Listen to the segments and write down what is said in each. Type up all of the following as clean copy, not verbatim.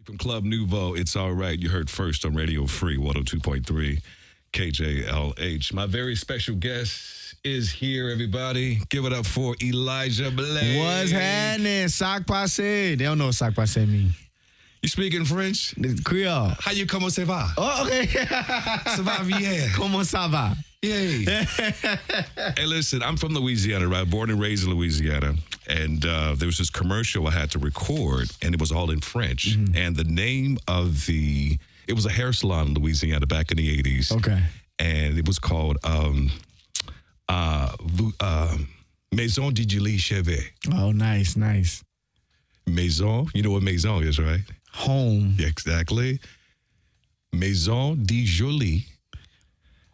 From Club Nouveau, It's All Right. You heard first on Radio Free 102.3 KJLH. My very special guest is here, everybody. Give it up for Elijah Blake. What's happening? Sac passe. They don't know what sac passe mean. You speaking French? Creole. How you comment ça va? Oh, okay. Ça va bien. Comment ça va? Yay. Hey, listen, I'm from Louisiana, right? Born and raised in Louisiana. And there was this commercial I had to record, and it was all in French. Mm-hmm. And the name of it was a hair salon in Louisiana back in the 80s. Okay. And it was called Maison de Jolie Cheveux. Oh, nice. Maison, you know what maison is, right? Home. Yeah, exactly. Maison de Jolie.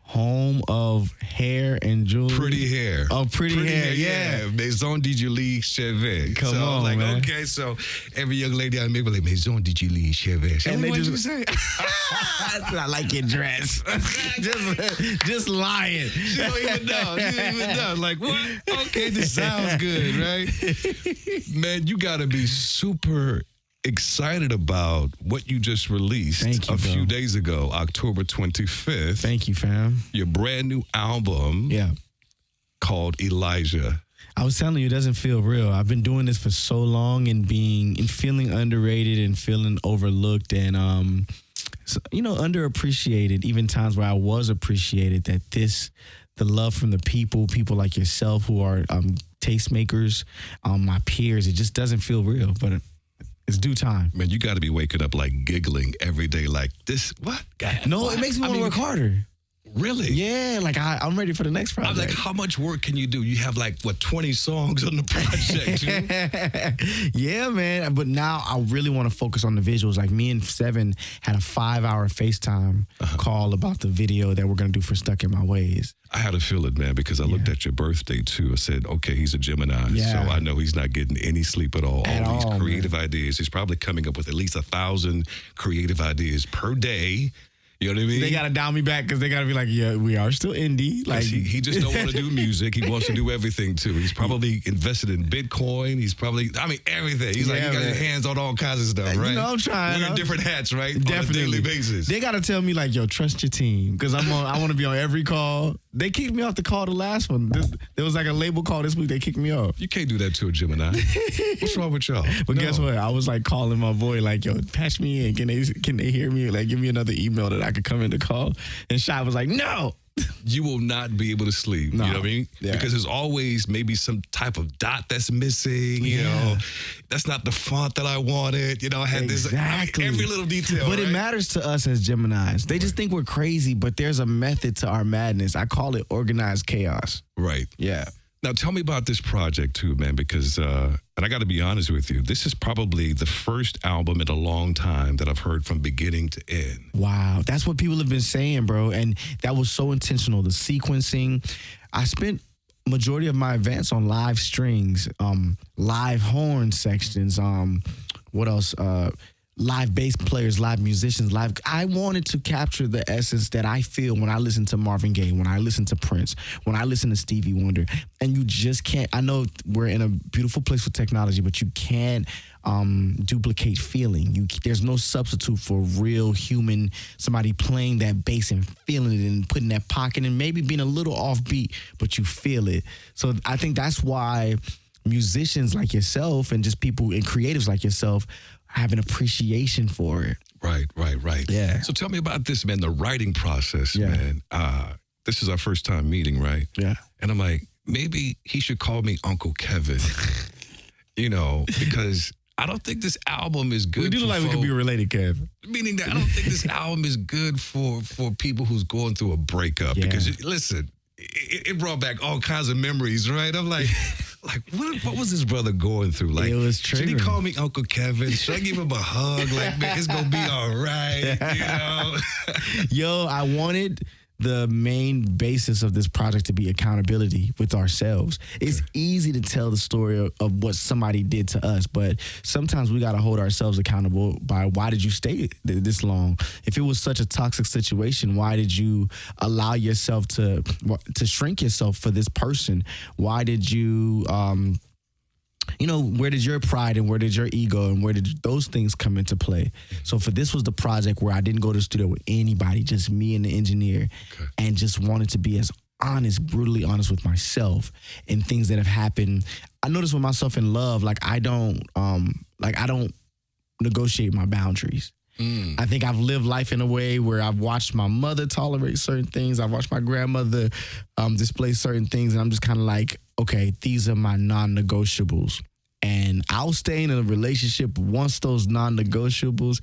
Home of hair and jewelry. Pretty hair. Oh, pretty hair, yeah. Maison de Jolie Cheveux. Come so on, like, man. Okay, so every young lady I meet was like, Maison de Jolie Cheveux. And they what just you say? I like your dress. just lying. She don't even know. Like, what? Okay, this sounds good, right? Man, you got to be super excited about what you just released a few days ago, October 25th. Thank you, fam. Your brand new album called Elijah. I was telling you, it doesn't feel real. I've been doing this for so long and feeling underrated and feeling overlooked and, underappreciated, even times where I was appreciated, that the love from the people like yourself who are tastemakers, my peers, it just doesn't feel real, but it's due time. Man, you got to be waking up like giggling every day like this. What? No, it makes me want to work harder. Really? Yeah, like I'm ready for the next project. I'm like, how much work can you do? You have 20 songs on the project, Yeah, man. But now I really want to focus on the visuals. Like me and Seven had a 5-hour FaceTime call about the video that we're going to do for Stuck in My Ways. I had to feel it, man, because I looked at your birthday, too. I said, okay, he's a Gemini, so I know he's not getting any sleep at all. All these creative ideas. He's probably coming up with at least 1,000 creative ideas per day. You know what I mean? They got to dial me back because they got to be like, yeah, we are still indie. Like he just don't want to do music. He wants to do everything, too. He's probably invested in Bitcoin. He's probably, everything. He's he got his hands on all kinds of stuff, right? You know, I'm trying. Wearing different hats, right? Definitely. On a daily basis. They got to tell me, like, yo, trust your team because I want to be on every call. They kicked me off the call the last one. There was like a label call this week. They kicked me off. You can't do that to a Gemini. What's wrong with y'all? But guess what? I was like calling my boy, like, yo, patch me in. Can they hear me? Like, give me another email that I could come in the call. And Shai was like, no. You will not be able to sleep. No. You know what I mean? Yeah. Because there's always maybe some type of dot that's missing. You know, that's not the font that I wanted. You know, I had this every little detail. But it matters to us as Geminis. They just think we're crazy, but there's a method to our madness. I call it organized chaos. Right. Yeah. Now, tell me about this project, too, man, because, and I got to be honest with you, this is probably the first album in a long time that I've heard from beginning to end. Wow. That's what people have been saying, bro. And that was so intentional. The sequencing. I spent majority of my events on live strings, live horn sections, what else? Live bass players, live musicians, I wanted to capture the essence that I feel when I listen to Marvin Gaye, when I listen to Prince, when I listen to Stevie Wonder. And you just can't, I know we're in a beautiful place with technology, but you can't duplicate feeling. There's no substitute for real human, somebody playing that bass and feeling it and putting that pocket and maybe being a little offbeat, but you feel it. So I think that's why musicians like yourself and just people and creatives like yourself have an appreciation for it. Right. Yeah. So tell me about this, man, the writing process, man. This is our first time meeting, right? Yeah. And I'm like, maybe he should call me Uncle Kevin, because I don't think this album is good. We do look like we could be related, Kev. Meaning that I don't think this album is good for people who's going through a breakup. Yeah. Because, listen, it brought back all kinds of memories, right? I'm like, what was his brother going through? Like, it was should he call me Uncle Kevin? Should I give him a hug? Like, man, it's going to be all right, Yo, I wanted the main basis of this project to be accountability with ourselves. It's easy to tell the story of what somebody did to us, but sometimes we got to hold ourselves accountable by why did you stay this long? If it was such a toxic situation, why did you allow yourself to shrink yourself for this person? Why did you where did your pride and where did your ego and where did those things come into play? So for this was the project where I didn't go to the studio with anybody, just me and the engineer, and just wanted to be as honest, brutally honest with myself and things that have happened. I noticed with myself in love, like I don't negotiate my boundaries. I think I've lived life in a way where I've watched my mother tolerate certain things. I've watched my grandmother display certain things. And I'm just kind of like, okay, these are my non-negotiables. And I'll stay in a relationship once those non-negotiables,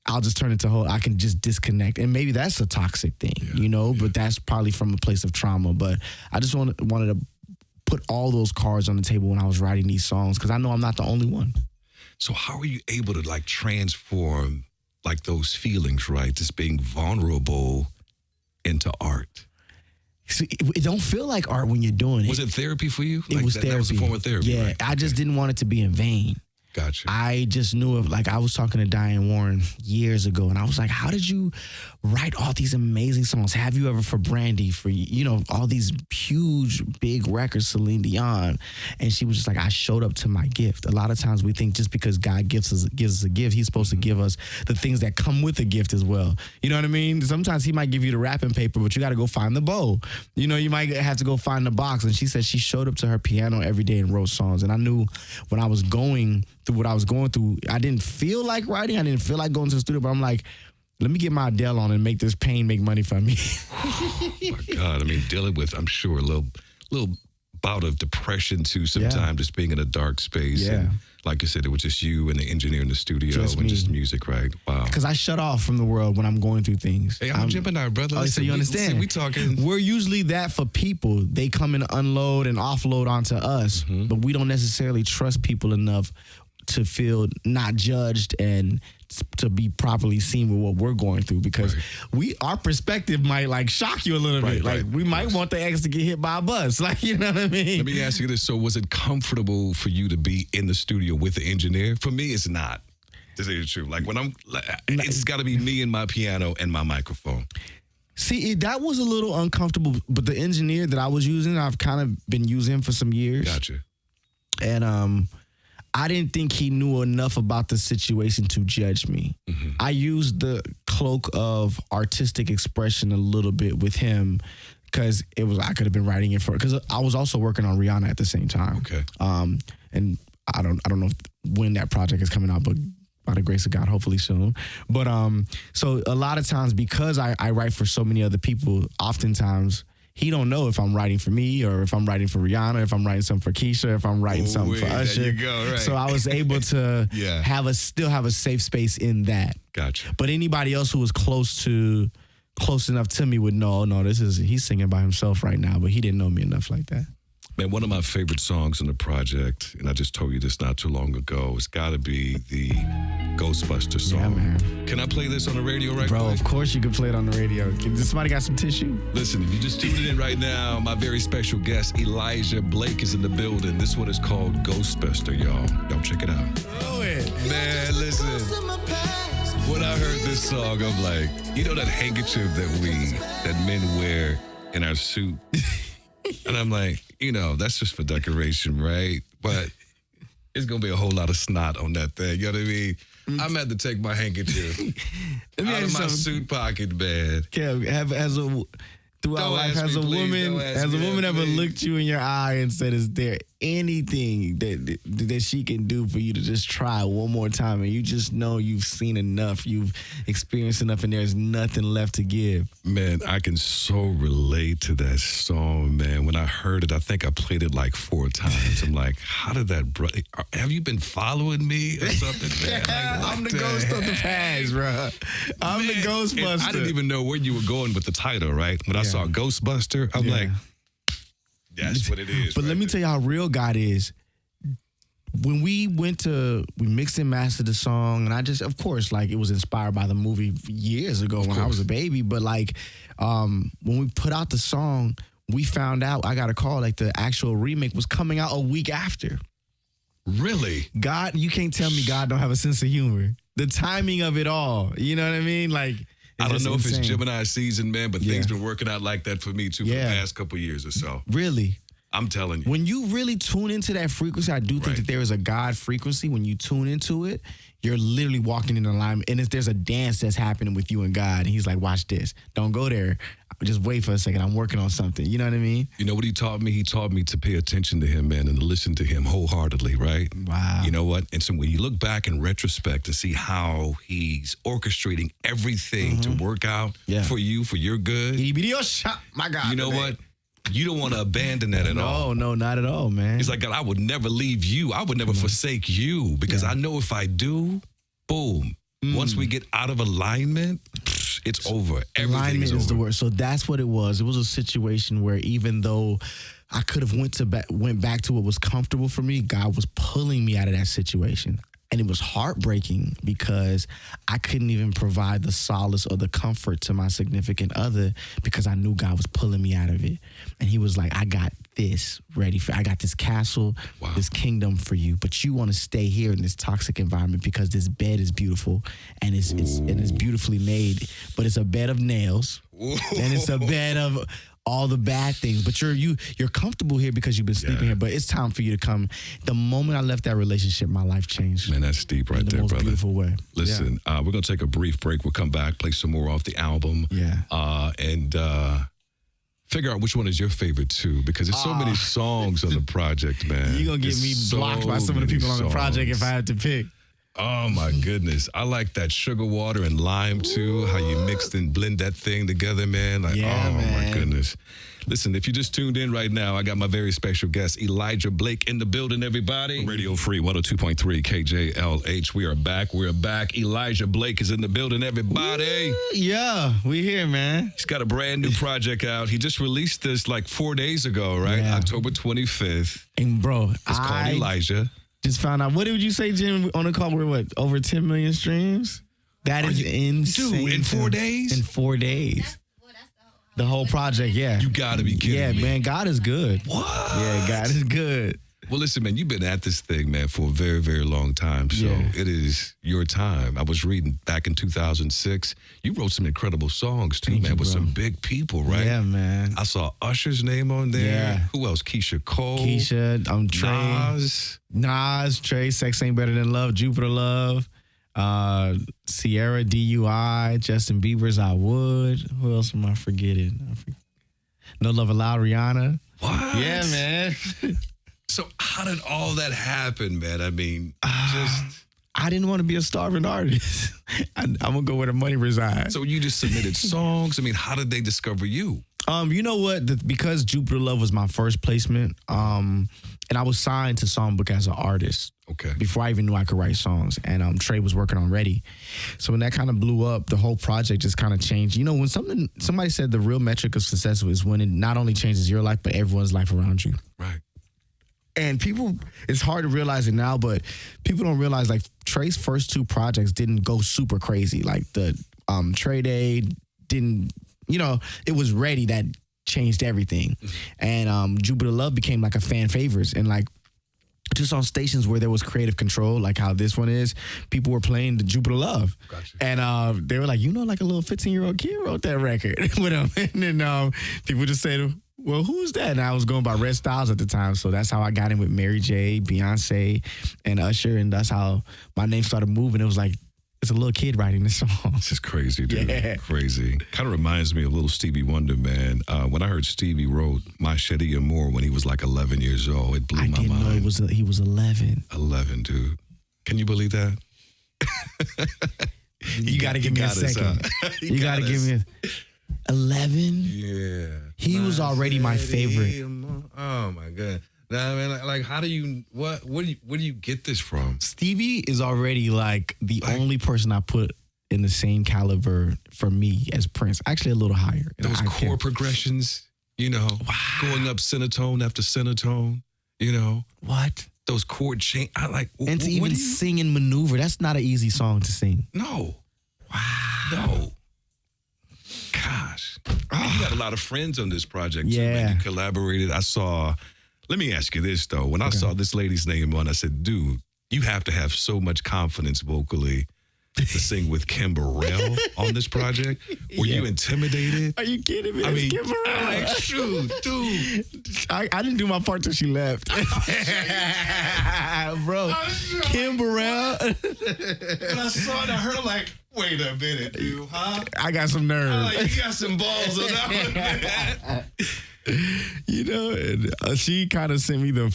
I'll just turn into I can just disconnect. And maybe that's a toxic thing, but that's probably from a place of trauma. But I just wanted to put all those cards on the table when I was writing these songs because I know I'm not the only one. So how are you able to like transform like those feelings, right? Just being vulnerable into art. See, it don't feel like art when you're doing it. Was it therapy for you? It was therapy. That was a form of therapy, yeah, right? I just didn't want it to be in vain. Gotcha. I just knew I was talking to Diane Warren years ago, and I was like, how did you write all these amazing songs? Have you ever for Brandy, for, all these huge, big records, Celine Dion? And she was just like, I showed up to my gift. A lot of times we think just because God gives us a gift, he's supposed to give us the things that come with a gift as well. You know what I mean? Sometimes he might give you the wrapping paper, but you got to go find the bow. You might have to go find the box. And she said she showed up to her piano every day and wrote songs. And I knew when I was going through what I was going through, I didn't feel like writing. I didn't feel like going to the studio, but I'm like, let me get my Adele on and make this pain make money for me. Oh my God. I mean, dealing with, I'm sure, a little bout of depression too sometimes, just being in a dark space. Yeah. And like you said, it was just you and the engineer in the studio and just music, right? Wow. Because I shut off from the world when I'm going through things. Hey, I'm Gemini, brother. Oh, so you understand? We talking. We're usually that for people. They come and unload and offload onto us, but we don't necessarily trust people enough to feel not judged and to be properly seen with what we're going through, because our perspective might like shock you a little bit. Like we might want the ex to get hit by a bus. Like, you know what I mean? Let me ask you this. So was it comfortable for you to be in the studio with the engineer? For me, it's not. To say the truth. Like when it's got to be me and my piano and my microphone. See, that was a little uncomfortable, but the engineer that I was using, I've kind of been using for some years. Gotcha. And I didn't think he knew enough about the situation to judge me. I used the cloak of artistic expression a little bit with him because I could have been writing it because I was also working on Rihanna at the same time. Okay. And I don't know when that project is coming out, but by the grace of God, hopefully soon. But so a lot of times, because I write for so many other people, oftentimes he don't know if I'm writing for me or if I'm writing for Rihanna, if I'm writing something for Keisha, if I'm writing something for Usher. There you go, right. So I was able to still have a safe space in that. Gotcha. But anybody else who was close enough to me would know, no, he's singing by himself right now, but he didn't know me enough like that. Man, one of my favorite songs in the project, and I just told you this not too long ago, it's got to be the Ghostbuster song. Yeah, man. Can I play this on the radio right Bro, quick? of course you can play it on the radio. Somebody got some tissue? Listen, if you just tuned in right now, my very special guest, Elijah Blake, is in the building. This one is called Ghostbuster, y'all. Y'all check it out. Do it. Man, listen. When I heard this song, I'm like, that handkerchief that men wear in our suit? And I'm like, that's just for decoration, right? But it's going to be a whole lot of snot on that thing. You know what I mean? I'm had to take my handkerchief out of my suit pocket, man. Kev, has a woman ever looked you in your eye and said, is there anything that she can do for you to just try one more time? And you just know you've seen enough, you've experienced enough, and there's nothing left to give. Man, I can so relate to that song, man. When I heard it, I think I played it like 4 times. I'm like, how did that, bro? Have you been following me or something, man? Like, I'm the ghost of the past, bro. I'm the Ghostbuster. I didn't even know where you were going with the title, right? When I saw Ghostbuster, I'm like, that's what it is. But let me tell you how real God is. When we mixed and mastered the song, and I just, of course, like it was inspired by the movie years ago when I was a baby. But like when we put out the song, we found out, I got a call, like the actual remake was coming out a week after. Really? God, you can't tell me God don't have a sense of humor. The timing of it all, you know what I mean? Like, I don't know if it's Gemini season, man, but things been working out like that for me too for the past couple years or so. Really? I'm telling you. When you really tune into that frequency, I do think that there is a God frequency. When you tune into it, you're literally walking in alignment. And there's a dance that's happening with you and God. And he's like, watch this. Don't go there. Just wait for a second. I'm working on something. You know what I mean? You know what he taught me? He taught me to pay attention to him, man, and to listen to him wholeheartedly, right? Wow. You know what? And so when you look back in retrospect to see how he's orchestrating everything to work out for you, for your good. My God. You know what? You don't want to abandon that at all. No, not at all, man. He's like, God, I would never leave you. I would never forsake you because I know if I do, boom. Once we get out of alignment, it's over. Everything is over. The word. So that's what it was. It was a situation where even though I could have went back to what was comfortable for me, God was pulling me out of that situation. And it was heartbreaking because I couldn't even provide the solace or the comfort to my significant other because I knew God was pulling me out of it. And he was like, I got this ready for, I got this castle, this kingdom for you, but you want to stay here in this toxic environment because this bed is beautiful and it's beautifully made, but it's a bed of nails and it's a bed of all the bad things, but you're comfortable here because you've been sleeping here, but it's time for you to come. The moment I left that relationship, my life changed. Man, that's deep right there, brother. In the most beautiful way. Listen, we're going to take a brief break. We'll come back, play some more off the album. And figure out which one is your favorite too, because there's so many songs on the project, man. You're going to get me blocked by some of the people on the project if I had to pick. Oh, my goodness. I like that sugar water and lime, too, how you mixed and blend that thing together, man. Like, man. My goodness. Listen, if you just tuned in right now, I got my very special guest, Elijah Blake, in the building, everybody. Radio Free 102.3 KJLH. We are back. We're back. Elijah Blake is in the building, everybody. Yeah, we here, man. He's got a brand new project out. He just released this like 4 days ago, right? Yeah. October 25th. And, bro, it's called Elijah. Just found out. What did you say, Jim, on the call? We're what, over 10 million streams? That is insane. Dude, in 4 days? In 4 days. The whole project, yeah. You got to be kidding me. Yeah, man, God is good. What? Yeah, God is good. Well, listen, man, you've been at this thing, man, for a very, very long time. So it is your time. I was reading back in 2006. You wrote some incredible songs, too, man, with some big people, right? Yeah, man. I saw Usher's name on there. Yeah. Who else? Keisha Cole. Trey. Nas, Trey, Sex Ain't Better Than Love, Jupiter Love, Sierra, DUI, Justin Bieber's I Would. Who else am I forgetting? No Love Allowed, Rihanna. What? Yeah, man. So how did all that happen, man? I mean, I didn't want to be a starving artist. I'm going to go where the money resides. So you just submitted songs? I mean, how did they discover you? You know what? Because Jupiter Love was my first placement, and I was signed to Songbook as an artist. Okay. Before I even knew I could write songs, and Trey was working on Ready. So when that kind of blew up, the whole project just kind of changed. You know, when somebody said the real metric of success is when it not only changes your life, but everyone's life around you. Right. And people, it's hard to realize it now, but people don't realize, like, Trey's first two projects didn't go super crazy. Like, the Trey Day didn't, you know, it was Ready that changed everything. And Jupiter Love became, like, a fan favorites. And, like, just on stations where there was creative control, like how this one is, people were playing the Jupiter Love. Gotcha. And they were like, you know, like a little 15-year-old kid wrote that record with him. And then people just said, well, who's that? And I was going by Red Styles at the time. So that's how I got in with Mary J., Beyonce, and Usher. And that's how my name started moving. It was like, it's a little kid writing this song. This is crazy, dude. Yeah. Crazy. Kind of reminds me of little Stevie Wonder, man. When I heard Stevie wrote My Shetty Amore when he was like 11 years old, it blew my mind. I didn't know he was 11. 11, dude. Can you believe that? You got to give me a second. You got to give me 11? Yeah. He was already my favorite. Oh, my God. Nah, man, like, how do you, where do you get this from? Stevie is already, like, the only person I put in the same caliber for me as Prince. Actually, a little higher. Those chord progressions, you know, going up centertone after centertone, you know. What? Those chord change. I like. And to even sing and maneuver, that's not an easy song to sing. No. Wow. No. Gosh. You got a lot of friends on this project, too, man. You collaborated. Let me ask you this, though. When I saw this lady's name on, I said, dude, you have to have so much confidence vocally to sing with Kim Burrell on this project? Were you intimidated? Are you kidding me? I mean, Kim Burrell. I'm like, shoot, dude. I didn't do my part till she left. Bro, Kim Burrell. When I saw it, I heard, I'm like, wait a minute, dude, huh? I got some nerve. I'm like, you got some balls on that one. You know, and, she kind of sent me the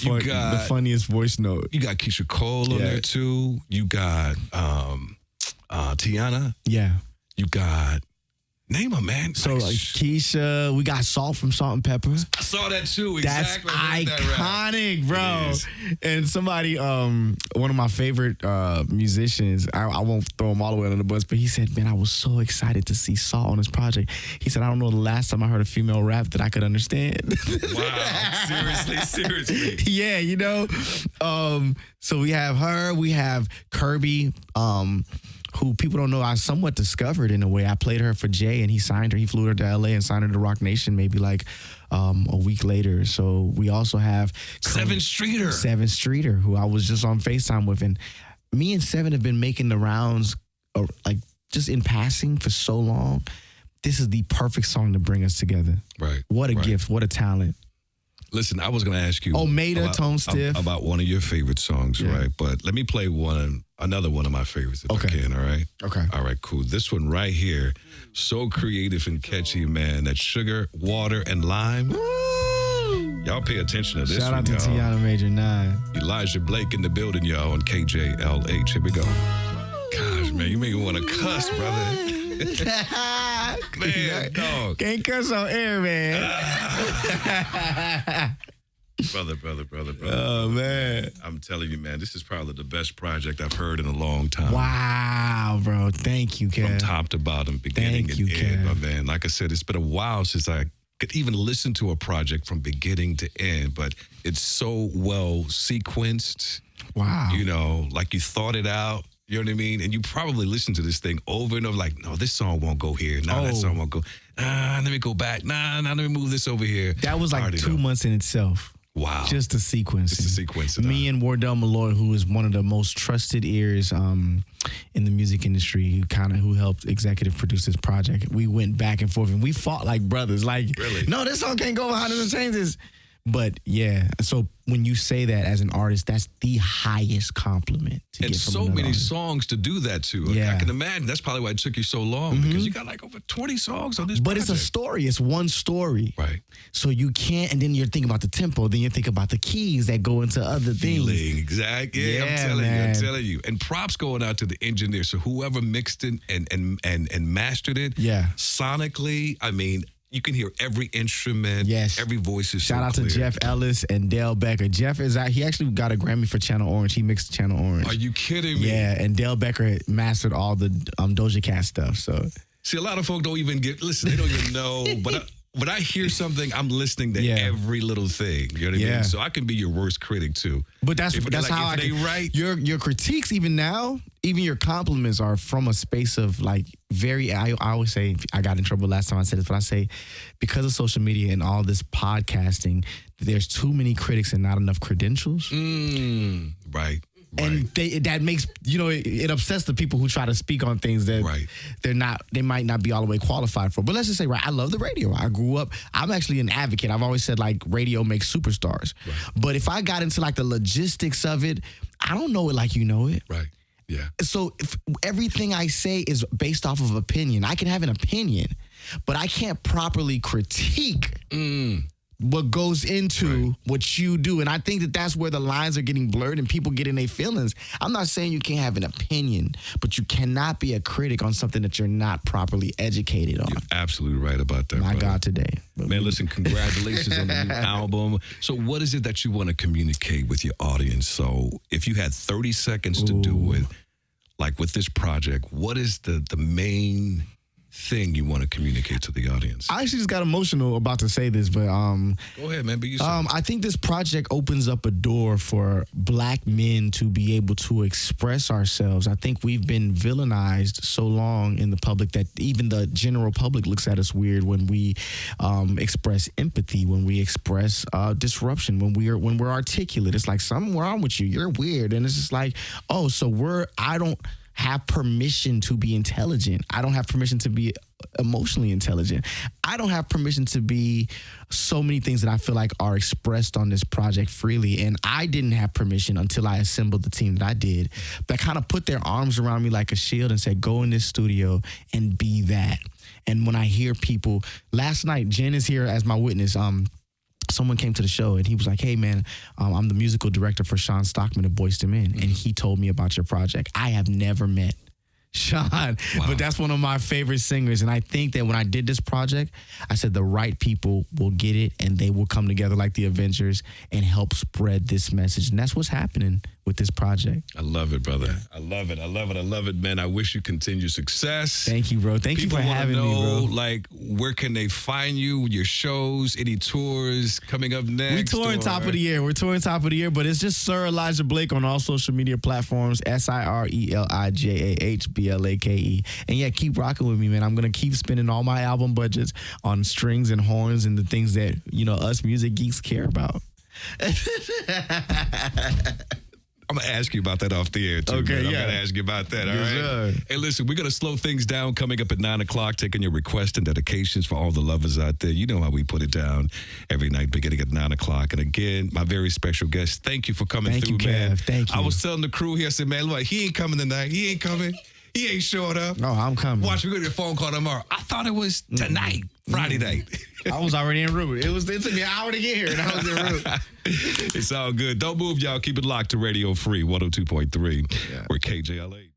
funniest voice note. You got Keisha Cole on there too. You got Tiana. Yeah. You got name a man. So Keisha, we got Salt from Salt and Pepper. I saw that too. Exactly. That's iconic, bro. And somebody, one of my favorite musicians, I won't throw him all the way under the bus, but he said, man, I was so excited to see Salt on this project. He said, I don't know the last time I heard a female rap that I could understand. Wow. Seriously. Yeah, you know. So we have her, we have Kirby, who people don't know I somewhat discovered in a way. I played her for Jay and he signed her. He flew her to LA and signed her to Rock Nation maybe like a week later. So we also have Seven Streeter, who I was just on FaceTime with. And me and Seven have been making the rounds like just in passing for so long. This is the perfect song to bring us together. Right. What a gift. What a talent. Listen, I was going to ask you Tone Stiff. about one of your favorite songs, right? But let me play another one of my favorites if I can, all right? Okay. All right, cool. This one right here, so creative and catchy, man. That's Sugar, Water, and Lime. Woo! Y'all pay attention to this Shout one, out to y'all. Tiana Major 9. Elijah Blake in the building, y'all, on KJLH. Here we go. Gosh, man, you make me want to cuss, brother. Man, dog. Can't cuss on air, man. Brother. Oh, man. I'm telling you, man, this is probably the best project I've heard in a long time. Wow, bro. Thank you, Kev. From top to bottom, beginning and end, my man. Like I said, it's been a while since I could even listen to a project from beginning to end, but it's so well sequenced. Wow. You know, like you thought it out. You know what I mean? And you probably listen to this thing over and over like, no, this song won't go here. No, that song won't go. Let me go back. Nah, let me move this over here. That was like 2 months in itself. Wow. Just the sequence. Just the sequence. Me and Wardell Malloy, who is one of the most trusted ears in the music industry, who helped executive produce this project. We went back and forth and we fought like brothers. Like, really? No, this song can't go behind the changes. But yeah, so when you say that as an artist, that's the highest compliment. And so many songs to do that to. Yeah. I can imagine. That's probably why it took you so long because you got like over 20 songs on this project. It's a story. It's one story. Right. So you can't, and then you're thinking about the tempo, then you think about the keys that go into other things. Exactly. Yeah, I'm telling you. And props going out to the engineer. So whoever mixed it and mastered it, sonically, I mean, you can hear every instrument. Yes. Every voice is Shout out clear. to Jeff Ellis and Dale Becker. Jeff is out. He actually got a Grammy for Channel Orange. He mixed Channel Orange. Are you kidding me? Yeah, and Dale Becker mastered all the Doja Cat stuff. So see, a lot of folk don't even listen, they don't even know. But when I hear something, I'm listening to every little thing. You know what I mean? So I can be your worst critic too. But that's how I can. Right. Your critiques even now, even your compliments are from a space of like I always say, I got in trouble last time I said this, but I say because of social media and all this podcasting, there's too many critics and not enough credentials. Right. And that makes, it upsets the people who try to speak on things that they might not be all the way qualified for. But let's just say, I love the radio. I grew up, I'm actually an advocate. I've always said like radio makes superstars. Right. But if I got into like the logistics of it, I don't know it like you know it. Right. Yeah. So if everything I say is based off of opinion. I can have an opinion, but I can't properly critique what goes into what you do. And I think that that's where the lines are getting blurred and people get in their feelings. I'm not saying you can't have an opinion, but you cannot be a critic on something that you're not properly educated on. You're absolutely right about that, My God, today. Man, listen, congratulations on the new album. So what is it that you want to communicate with your audience? So if you had 30 seconds to do it, like with this project, what is the main thing you want to communicate to the audience? I actually just got emotional about to say this, but go ahead, man. But you I think this project opens up a door for Black men to be able to express ourselves. I think we've been villainized so long in the public that even the general public looks at us weird when we express empathy, when we express disruption, when we're articulate. It's like something wrong with you. You're weird, and it's just like, oh, so I don't have permission to be intelligent. I don't have permission to be emotionally intelligent. I don't have permission to be so many things that I feel like are expressed on this project freely. And I didn't have permission until I assembled the team that I did, that kind of put their arms around me like a shield and said, go in this studio and be that. And when I hear people, last night, Jen is here as my witness. Someone came to the show and he was like, hey man, I'm the musical director for Sean Stockman of Boyz II Men. And he told me about your project. I have never met Sean, but that's one of my favorite singers. And I think that when I did this project, I said the right people will get it and they will come together like the Avengers and help spread this message. And that's what's happening with this project. I love it, brother. I love it. I love it. I love it, man. I wish you continued success. Thank you, bro. Thank you for having me, bro. People want to know, like, where can they find you, your shows, any tours coming up next? We're touring top of the year. We're touring top of the year, but it's just Sir Elijah Blake on all social media platforms, SirElijahBlake. And yeah, keep rocking with me, man. I'm going to keep spending all my album budgets on strings and horns and the things that, you know, us music geeks care about. I'm going to ask you about that off the air, too. Okay, man. yeah. I'm going to ask you about that, all Yes, right? sir. Hey, listen, we're going to slow things down coming up at 9 o'clock, taking your requests and dedications for all the lovers out there. You know how we put it down every night, beginning at 9 o'clock. And again, my very special guest, thank you for coming through, man. Thank you. I was telling the crew here, I said, man, look, he ain't coming tonight. He ain't coming. He ain't showing up. No, I'm coming. Watch, we're going to get a phone call tomorrow. I thought it was tonight, Friday night. I was already en route. It took me an hour to get here, and I was en route. It's all good. Don't move, y'all. Keep it locked to Radio Free 102.3. We're KJLH.